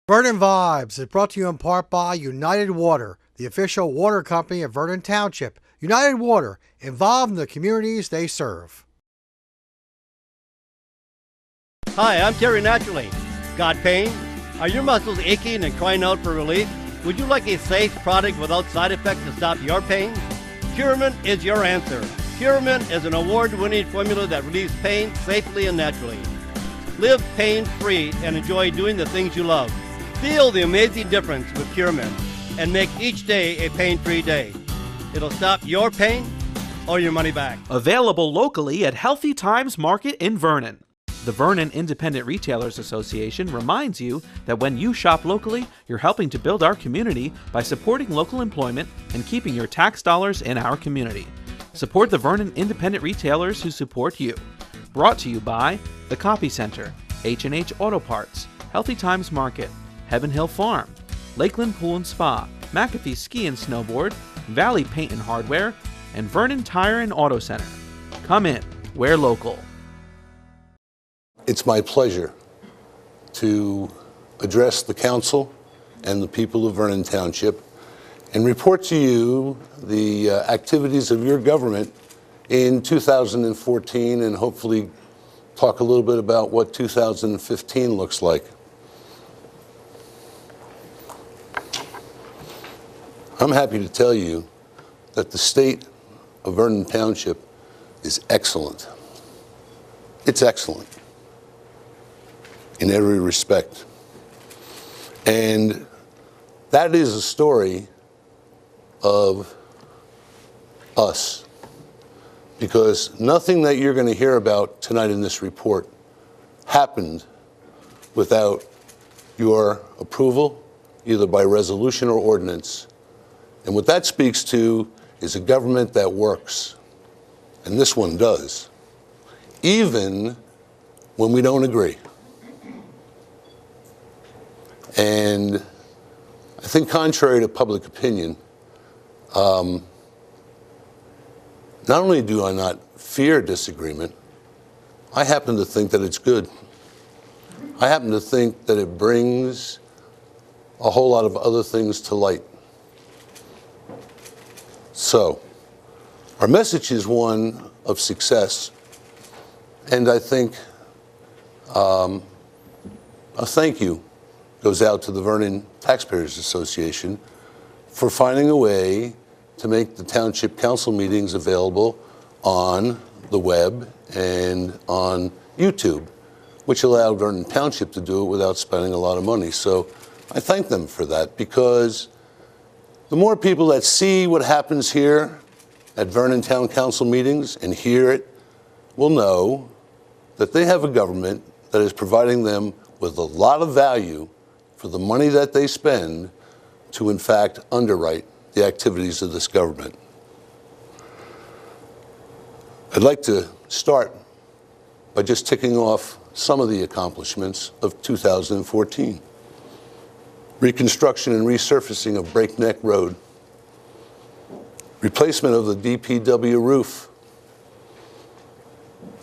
Vernon Vibes is brought to you in part by United Water, the official water company of Vernon Township. United Water, involved in the communities they serve. Hi, I'm Terry Naturally. Got pain? Are your muscles aching and crying out for relief? Would you like a safe product without side effects to stop your pain? Curamin is your answer. Curamin is an award-winning formula that relieves pain safely and naturally. Live pain-free and enjoy doing the things you love. Feel the amazing difference with Curamin and make each day a pain-free day. It'll stop your pain or your money back. Available locally at Healthy Times Market in Vernon. The Vernon Independent Retailers Association reminds you that when you shop locally, you're helping to build our community by supporting local employment and keeping your tax dollars in our community. Support the Vernon Independent Retailers who support you. Brought to you by The Copy Center, H&H Auto Parts, Healthy Times Market, Heaven Hill Farm, Lakeland Pool and Spa, McAfee Ski and Snowboard, Valley Paint and Hardware, and Vernon Tire and Auto Center. Come in, we're local. It's my pleasure to address the council and the people of Vernon Township and report to you the activities of your government in 2014 and hopefully talk a little bit about what 2015 looks like. I'm happy to tell you that the state of Vernon Township is excellent. It's excellent in every respect. And that is a story of us, because nothing that you're going to hear about tonight in this report happened without your approval, either by resolution or ordinance. And what that speaks to is a government that works. And this one does, even when we don't agree. And I think contrary to public opinion, not only do I not fear disagreement, I happen to think that it's good. I happen to think that it brings a whole lot of other things to light. So, our message is one of success, and I think a thank you goes out to the Vernon Taxpayers Association for finding a way to make the Township Council meetings available on the web and on YouTube, which allowed Vernon Township to do it without spending a lot of money. So I thank them for that, because the more people that see what happens here at Vernon Town Council meetings and hear it will know that they have a government that is providing them with a lot of value for the money that they spend to, in fact, underwrite the activities of this government. I'd like to start by just ticking off some of the accomplishments of 2014. Reconstruction and resurfacing of Breakneck Road, replacement of the DPW roof,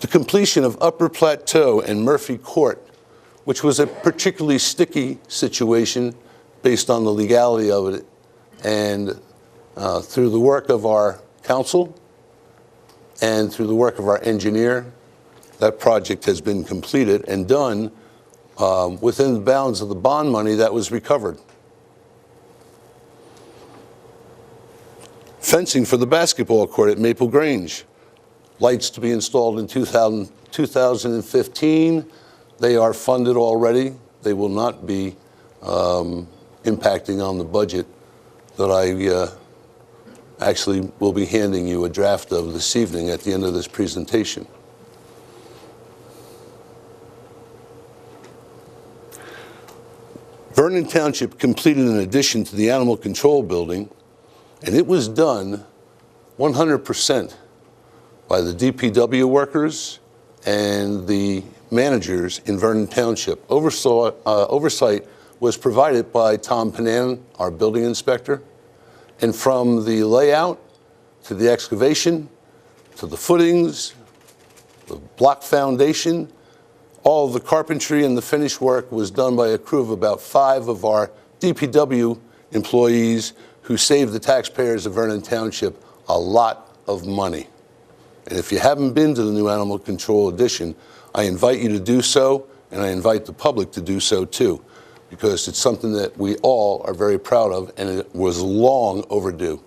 the completion of Upper Plateau and Murphy Court, which was a particularly sticky situation based on the legality of it, and through the work of our council and through the work of our engineer, that project has been completed and done within the bounds of the bond money that was recovered. Fencing for the basketball court at Maple Grange. Lights to be installed in 2015. They are funded already. They will not be impacting on the budget that I actually will be handing you a draft of this evening at the end of this presentation. Vernon Township completed an addition to the Animal Control Building, and it was done 100% by the DPW workers and the managers in Vernon Township. Oversight was provided by Tom Panan, our building inspector, and from the layout to the excavation to the footings, the block foundation, All of the carpentry and the finish work was done by a crew of about 5 of our DPW employees who saved the taxpayers of Vernon Township a lot of money. And if you haven't been to the new Animal Control Edition, I invite you to do so, and I invite the public to do so too, because it's something that we all are very proud of, and it was long overdue.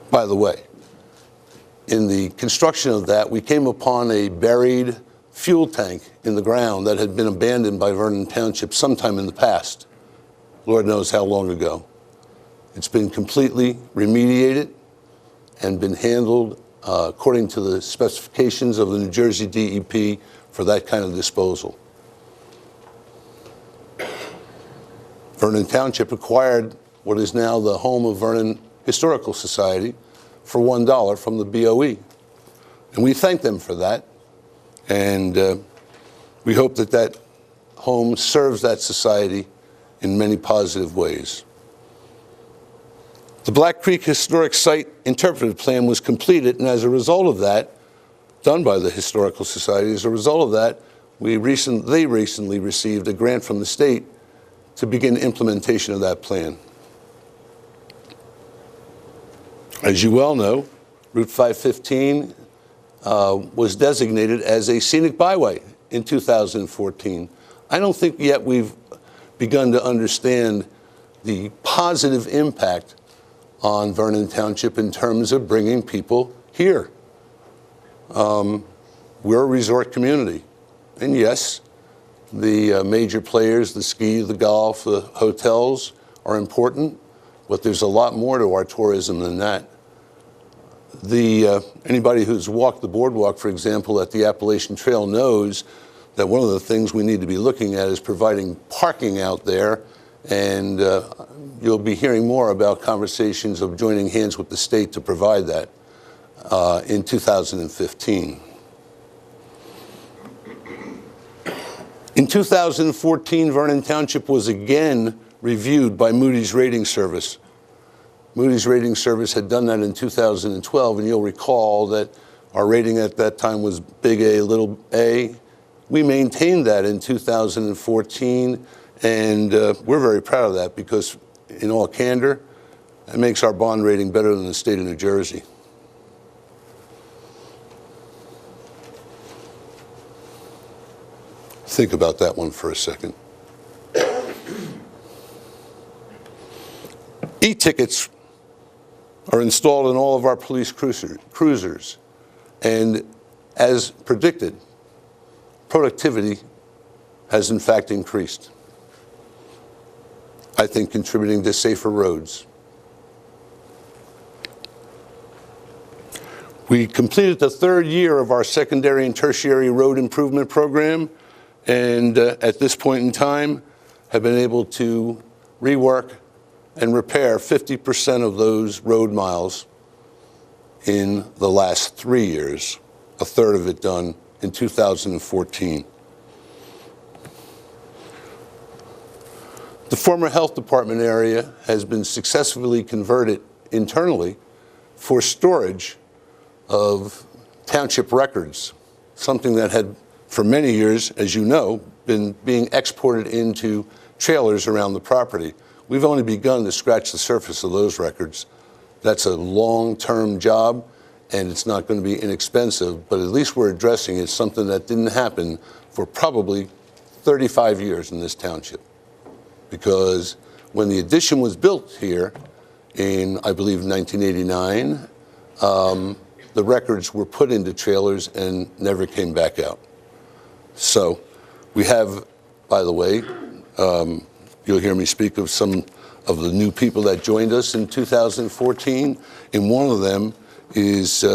By the way, in the construction of that, we came upon a buried fuel tank in the ground that had been abandoned by Vernon Township sometime in the past. Lord knows how long ago. It's been completely remediated and been handled according to the specifications of the New Jersey DEP for that kind of disposal. Vernon Township acquired what is now the home of Vernon Historical Society for $1 from the BOE. And we thank them for that. And we hope that that home serves that society in many positive ways. The Black Creek Historic Site Interpretive Plan was completed, and as a result of that, done by the Historical Society, as a result of that, they recently received a grant from the state to begin implementation of that plan. As you well know, Route 515 was designated as a scenic byway in 2014. I don't think yet we've begun to understand the positive impact on Vernon Township in terms of bringing people here. We're a resort community. And yes, the major players, the ski, the golf, the hotels are important, but there's a lot more to our tourism than that. Anybody who's walked the boardwalk, for example, at the Appalachian Trail knows that one of the things we need to be looking at is providing parking out there, and you'll be hearing more about conversations of joining hands with the state to provide that in 2015. In 2014, Vernon Township was again reviewed by Moody's Rating Service. Moody's Rating Service had done that in 2012, and you'll recall that our rating at that time was big A, little a. We maintained that in 2014, and we're very proud of that because, in all candor, it makes our bond rating better than the state of New Jersey. Think about that one for a second. E-tickets are installed in all of our police cruisers, and as predicted, productivity has in fact increased. I think contributing to safer roads. We completed the 3rd year of our secondary and tertiary road improvement program, and at this point in time have been able to rework and repair 50% of those road miles in the last 3 years, a third of it done in 2014. The former health department area has been successfully converted internally for storage of township records, something that had for many years, as you know, been being exported into trailers around the property. We've only begun to scratch the surface of those records. That's a long-term job, and it's not going to be inexpensive, but at least we're addressing it, something that didn't happen for probably 35 years in this township. Because when the addition was built here in, I believe, 1989, the records were put into trailers and never came back out. So we have, by the way, you'll hear me speak of some of the new people that joined us in 2014, and one of them is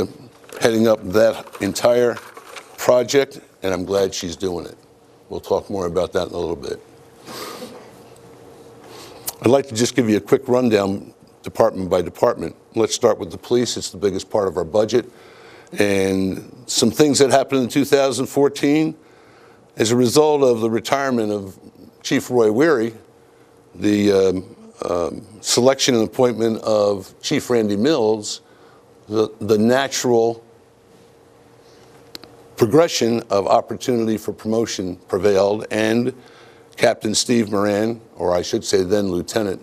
heading up that entire project, and I'm glad she's doing it. We'll talk more about that in a little bit. I'd like to just give you a quick rundown department by department. Let's start with the police. It's the biggest part of our budget. And some things that happened in 2014, as a result of the retirement of Chief Roy Weary, the selection and appointment of Chief Randy Mills, the natural progression of opportunity for promotion prevailed, and Captain Steve Moran, or I should say then Lieutenant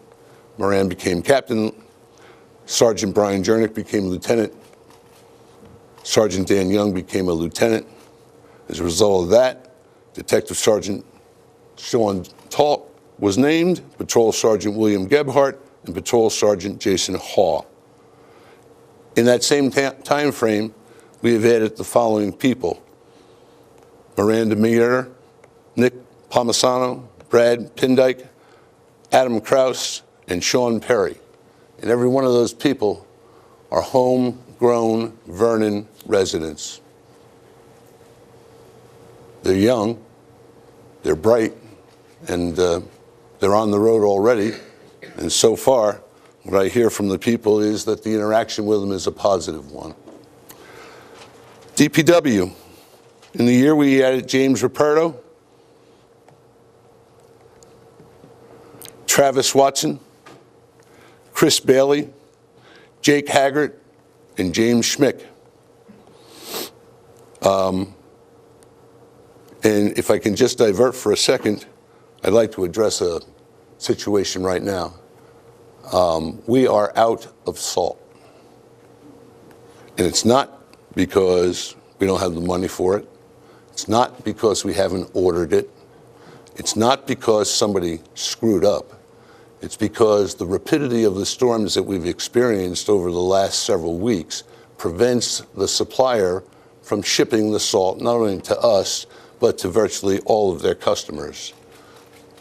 Moran, became captain. Sergeant Brian Jernick became lieutenant. Sergeant Dan Young became a lieutenant. As a result of that, Detective Sergeant Sean Talt was named, Patrol Sergeant William Gebhardt, and Patrol Sergeant Jason Haw. In that same time frame, we have added the following people: Miranda Meyer, Nick Palmisano, Brad Pindyke, Adam Kraus, and Sean Perry. And every one of those people are homegrown Vernon residents. They're young, they're bright, and they're on the road already. And so far, what I hear from the people is that the interaction with them is a positive one. DPW. In the year we added James Ruperto, Travis Watson, Chris Bailey, Jake Haggart, and James Schmick. And if I can just divert for a second, I'd like to address a situation right now. We are out of salt. And it's not because we don't have the money for it. It's not because we haven't ordered it. It's not because somebody screwed up. It's because the rapidity of the storms that we've experienced over the last several weeks prevents the supplier from shipping the salt not only to us, but to virtually all of their customers.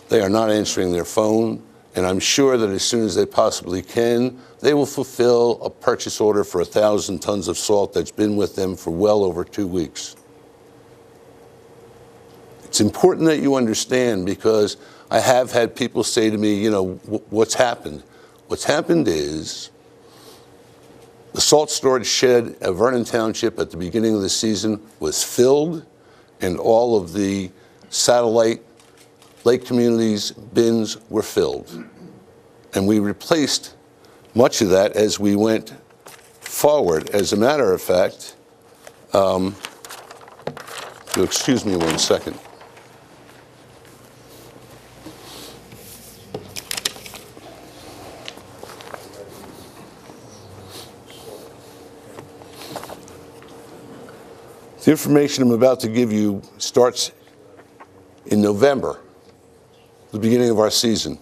They are not answering their phone, and I'm sure that as soon as they possibly can, they will fulfill a purchase order for 1,000 tons of salt that's been with them for well over 2 weeks. It's important that you understand, because I have had people say to me, you know, what's happened? What's happened is the salt storage shed at Vernon Township at the beginning of the season was filled, and all of the satellite lake communities' bins were filled. And we replaced much of that as we went forward. As a matter of fact, you'll excuse me 1 second. The information I'm about to give you starts in November, the beginning of our season.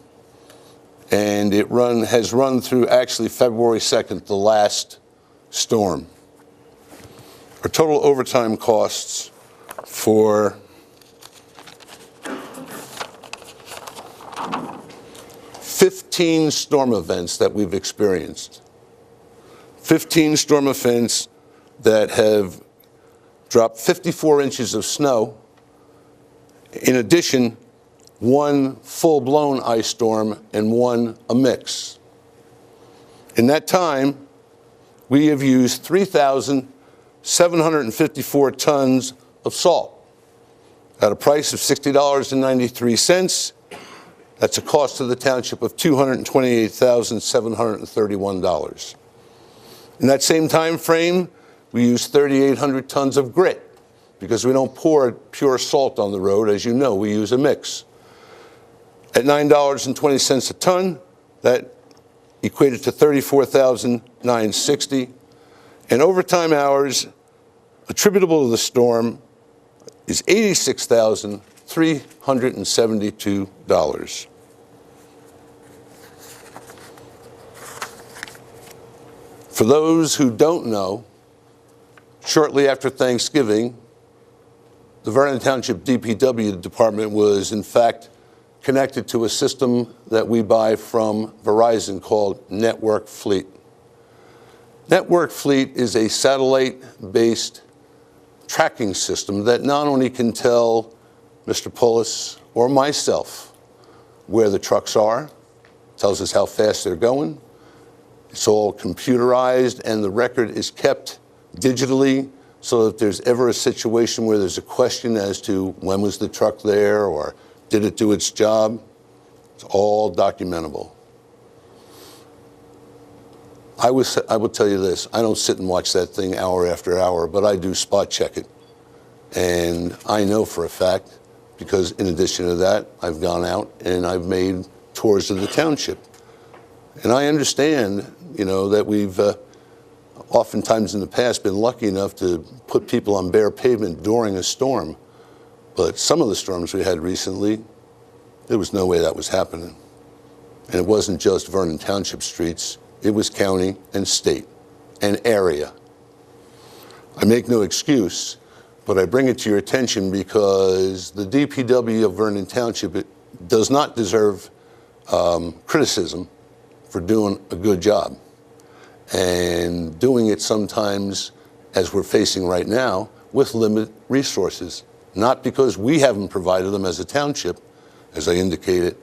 And it has run through actually February 2nd, the last storm. Our total overtime costs for '15 storm events that we've experienced. 15 storm events that have dropped 54 inches of snow. In addition, 1 full-blown ice storm and 1 a mix. In that time, we have used 3,754 tons of salt at a price of $60.93. That's a cost to the township of $228,731. In that same time frame, we use 3,800 tons of grit, because we don't pour pure salt on the road. As you know, we use a mix. At $9.20 a ton, that equated to $34,960. And overtime hours attributable to the storm is $86,372. For those who don't know, shortly after Thanksgiving, the Vernon Township DPW department was, in fact, connected to a system that we buy from Verizon called Network Fleet. Network Fleet is a satellite-based tracking system that not only can tell Mr. Pullis or myself where the trucks are, tells us how fast they're going. It's all computerized, and the record is kept digitally, so that if there's ever a situation where there's a question as to when was the truck there or did it do its job, it's all documentable. I will tell you this, I don't sit and watch that thing hour after hour, but I do spot check it. And I know for a fact, because in addition to that, I've gone out and I've made tours of the township. And I understand, that we've oftentimes in the past been lucky enough to put people on bare pavement during a storm. But some of the storms we had recently, there was no way that was happening. And it wasn't just Vernon Township streets, it was county and state and area. I make no excuse, but I bring it to your attention because the DPW of Vernon Township does not deserve criticism for doing a good job. And doing it sometimes, as we're facing right now, with limited resources. Not because we haven't provided them as a township, as I indicated.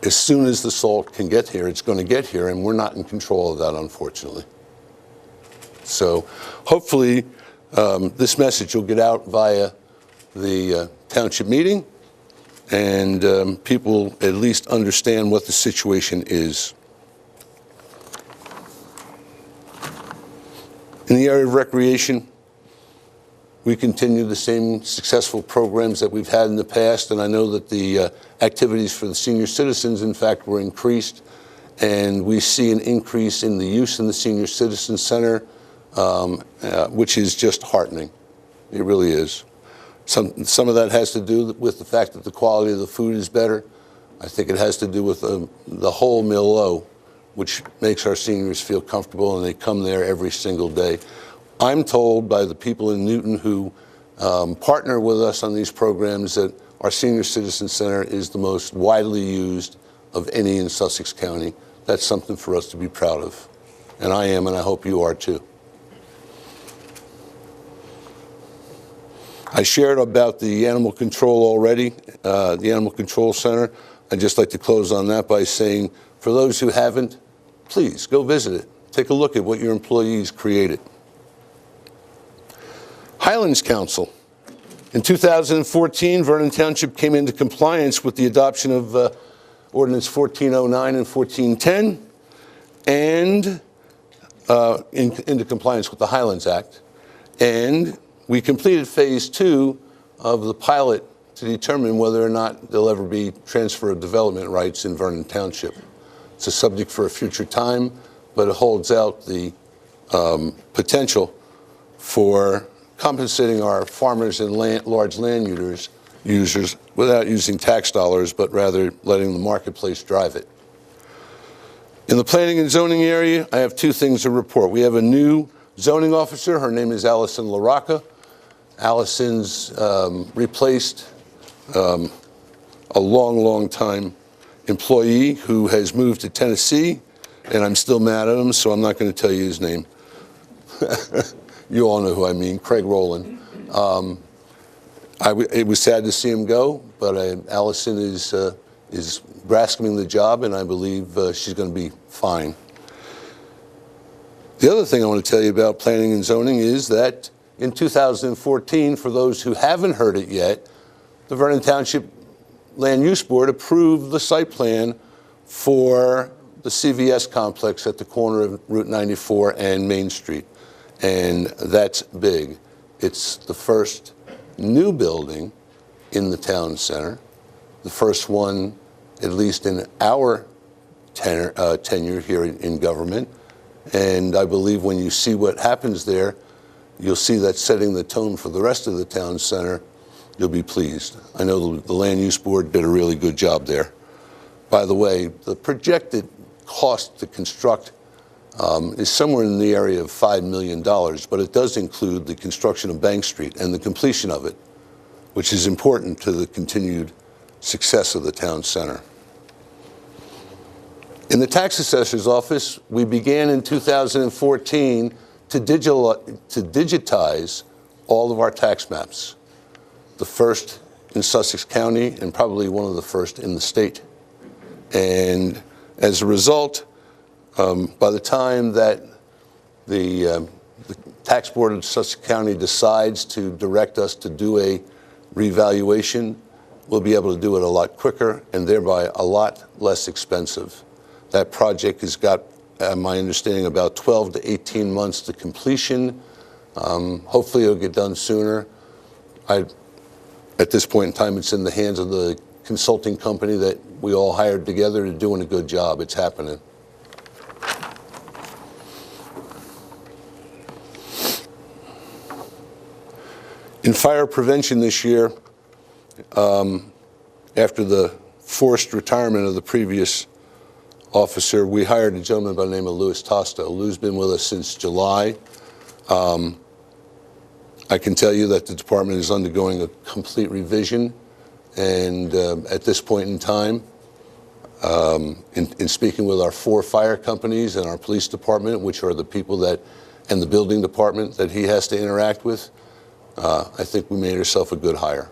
As soon as the salt can get here, it's going to get here, and we're not in control of that, unfortunately. So hopefully this message will get out via the township meeting, and people at least understand what the situation is. In the area of recreation, we continue the same successful programs that we've had in the past, and I know that the activities for the senior citizens, in fact, were increased, and we see an increase in the use in the Senior Citizen Center, which is just heartening. It really is. Some of that has to do with the fact that the quality of the food is better. I think it has to do with the whole meal, which makes our seniors feel comfortable, and they come there every single day. I'm told by the people in Newton who partner with us on these programs that our Senior Citizen Center is the most widely used of any in Sussex County. That's something for us to be proud of. And I am, and I hope you are too. I shared about the animal control already, the Animal Control Center. I'd just like to close on that by saying, for those who haven't, please go visit it. Take a look at what your employees created. Highlands Council. In 2014, Vernon Township came into compliance with the adoption of Ordinance 1409 and 1410, and into compliance with the Highlands Act. And we completed phase 2 of the pilot to determine whether or not there'll ever be transfer of development rights in Vernon Township. It's a subject for a future time, but it holds out the potential for compensating our farmers and large land users without using tax dollars, but rather letting the marketplace drive it. In the planning and zoning area, I have 2 things to report. We have a new zoning officer. Her name is Allison LaRocca. Allison's replaced a long time employee who has moved to Tennessee, and I'm still mad at him, so I'm not going to tell you his name. You all know who I mean, Craig Rowland. It was sad to see him go, but Allison is grasping the job, and I believe she's going to be fine. The other thing I want to tell you about planning and zoning is that in 2014, for those who haven't heard it yet, the Vernon Township Land Use Board approved the site plan for the CVS complex at the corner of Route 94 and Main Street. And that's big. It's the first new building in the town center, the first one, at least in our tenure here in government. And I believe when you see what happens there, you'll see that setting the tone for the rest of the town center. You'll be pleased. I know the Land Use Board did a really good job there. By the way, the projected cost to construct is somewhere in the area of $5 million, but it does include the construction of Bank Street and the completion of it, which is important to the continued success of the town center. In the tax assessor's office, we began in 2014 to digitize all of our tax maps, the first in Sussex County and probably one of the first in the state. And as a result, by the time that the tax board of Sussex County decides to direct us to do a revaluation, we'll be able to do it a lot quicker and thereby a lot less expensive. That project has got, my understanding, about 12 to 18 months to completion. Hopefully it'll get done sooner. At this point in time, it's in the hands of the consulting company that we all hired together to doing a good job. It's happening. In fire prevention this year, after the forced retirement of the previous officer, we hired a gentleman by the name of Louis Tosto. Lou's been with us since July. I can tell you that the department is undergoing a complete revision, and at this point in time, in speaking with our 4 fire companies and our police department, which are the people that, and the building department that he has to interact with, I think we made ourselves a good hire.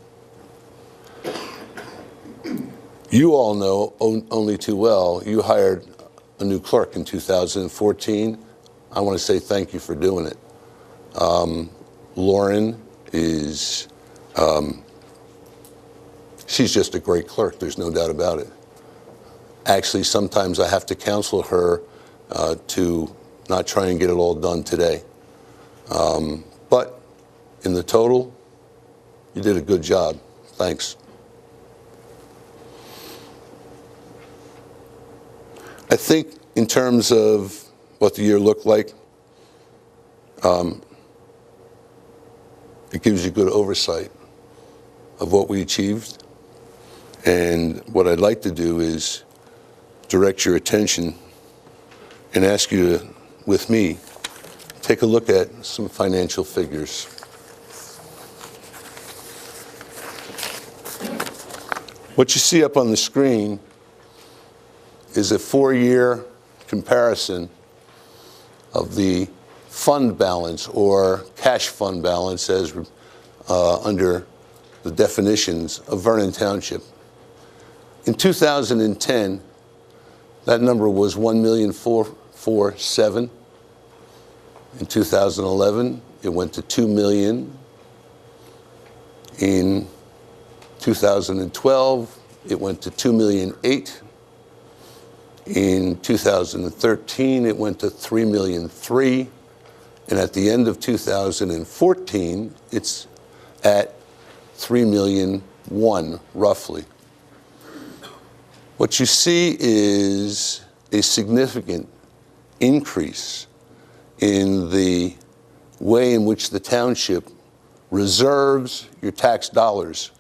You all know only too well, you hired a new clerk in 2014. I want to say thank you for doing it. Lauren is, she's just a great clerk, there's no doubt about it. Actually, sometimes I have to counsel her to not try and get it all done today. But in the total, you did a good job. Thanks. I think in terms of what the year looked like, it gives you good oversight of what we achieved. And what I'd like to do is direct your attention and ask you to, with me, take a look at some financial figures. What you see up on the screen is a 4-year comparison of the fund balance, or cash fund balance as under the definitions of Vernon Township. In 2010, that number was $1,447,000. In 2011, it went to $2 million. In 2012, it went to $2,000,008. In 2013, it went to $3,000,003. And at the end of 2014, it's at $3,000,001, roughly. What you see is a significant increase in the way in which the township reserves your tax dollars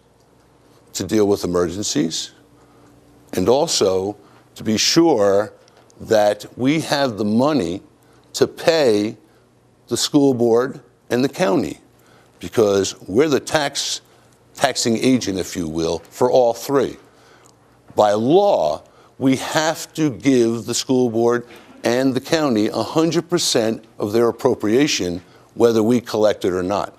to deal with emergencies, and also to be sure that we have the money to pay the school board and the county, because we're the taxing agent, if you will, for all 3. By law, we have to give the school board and the county 100% of their appropriation, whether we collect it or not.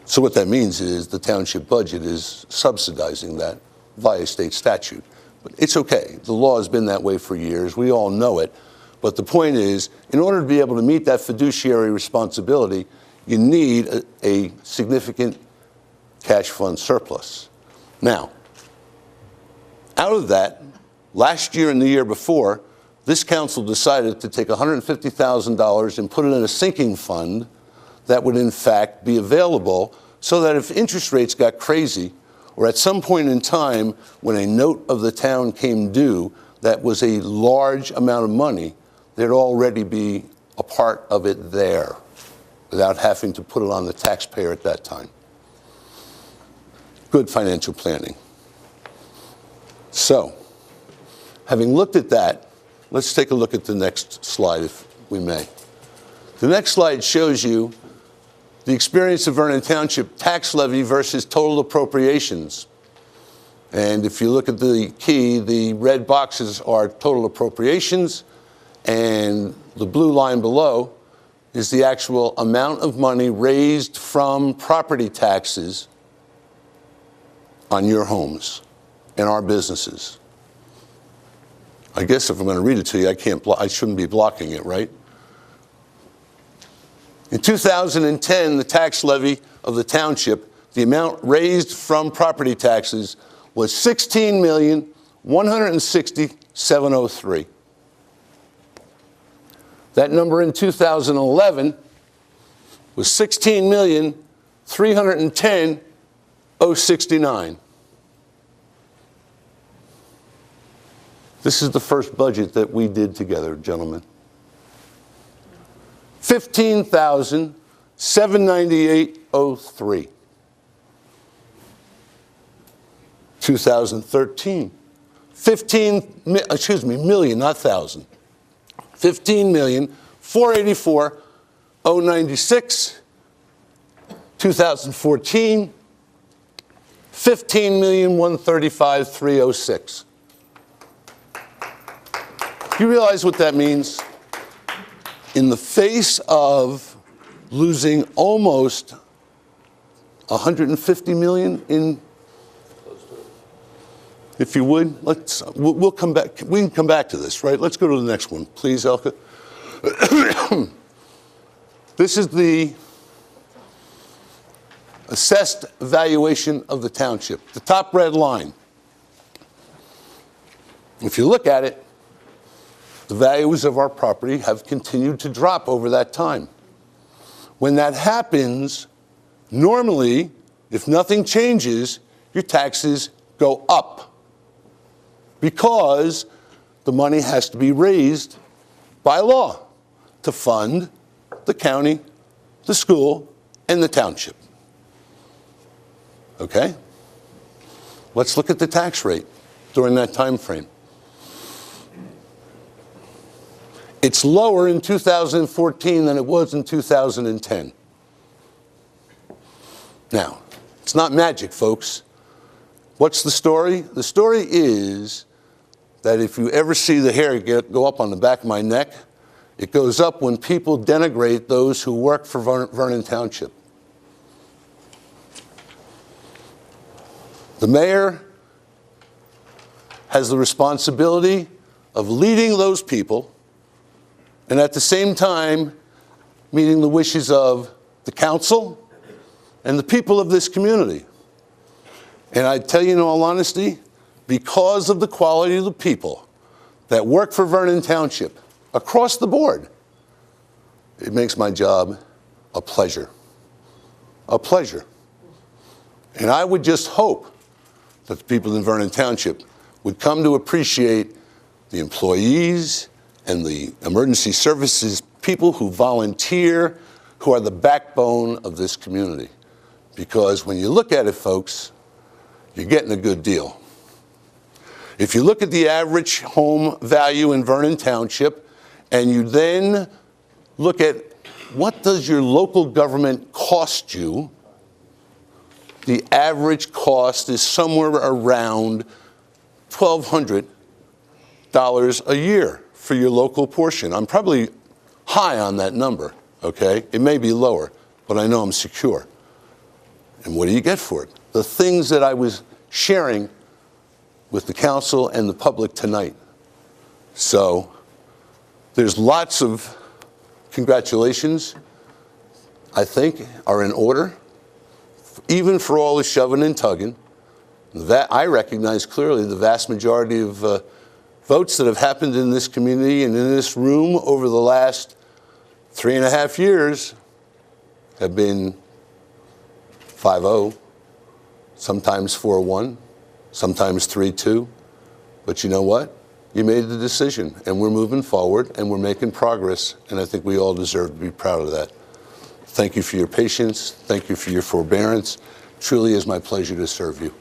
So what that means is the township budget is subsidizing that via state statute. But it's okay. The law has been that way for years. We all know it. But the point is, in order to be able to meet that fiduciary responsibility, you need a significant cash fund surplus. Now, out of that, last year and the year before, this council decided to take $150,000 and put it in a sinking fund that would in fact be available, so that if interest rates got crazy, or at some point in time when a note of the town came due that was a large amount of money, there'd already be a part of it there without having to put it on the taxpayer at that time. Good financial planning. So, having looked at that, let's take a look at the next slide, if we may. The next slide shows you the experience of Vernon Township tax levy versus total appropriations. And if you look at the key, the red boxes are total appropriations, and the blue line below is the actual amount of money raised from property taxes on your homes and our businesses. I guess if I'm going to read it to you, I shouldn't be blocking it, right? In 2010, the tax levy of the township, the amount raised from property taxes was $16,160,703. That number in 2011 was $16,310,069. This is the first budget that we did together, gentlemen. $15,798.03. 2013, million, not thousand. 15,484,096. 2014, 15,135,306. You realize what that means? In the face of losing almost 150 million in, if you would, we'll come back. We can come back to this, right? Let's go to the next one, please, Elka. This is the assessed valuation of the township, the top red line. If you look at it, the values of our property have continued to drop over that time. When that happens, normally, if nothing changes, your taxes go up because the money has to be raised by law to fund the county, the school, and the township. Okay? Let's look at the tax rate during that time frame. It's lower in 2014 than it was in 2010. Now, it's not magic, folks. What's the story? The story is that if you ever see the hair go up on the back of my neck, it goes up when people denigrate those who work for Vernon Township. The mayor has the responsibility of leading those people and at the same time meeting the wishes of the council and the people of this community. And I tell you in all honesty, because of the quality of the people that work for Vernon Township across the board, it makes my job a pleasure. A pleasure. And I would just hope that the people in Vernon Township would come to appreciate the employees and the emergency services people who volunteer, who are the backbone of this community. Because when you look at it, folks, you're getting a good deal. If you look at the average home value in Vernon Township, and you then look at what does your local government cost you, the average cost is somewhere around $1,200 a year for your local portion. I'm probably high on that number, okay? It may be lower, but I know I'm secure. And what do you get for it? The things that I was sharing with the council and the public tonight. So there's lots of congratulations, I think, are in order, even for all the shoving and tugging. That I recognize clearly the vast majority of votes that have happened in this community and in this room over the last 3.5 years have been 5-0, sometimes 4-1, sometimes 3-2. But you know what? You made the decision, and we're moving forward, and we're making progress, and I think we all deserve to be proud of that. Thank you for your patience. Thank you for your forbearance. Truly is my pleasure to serve you.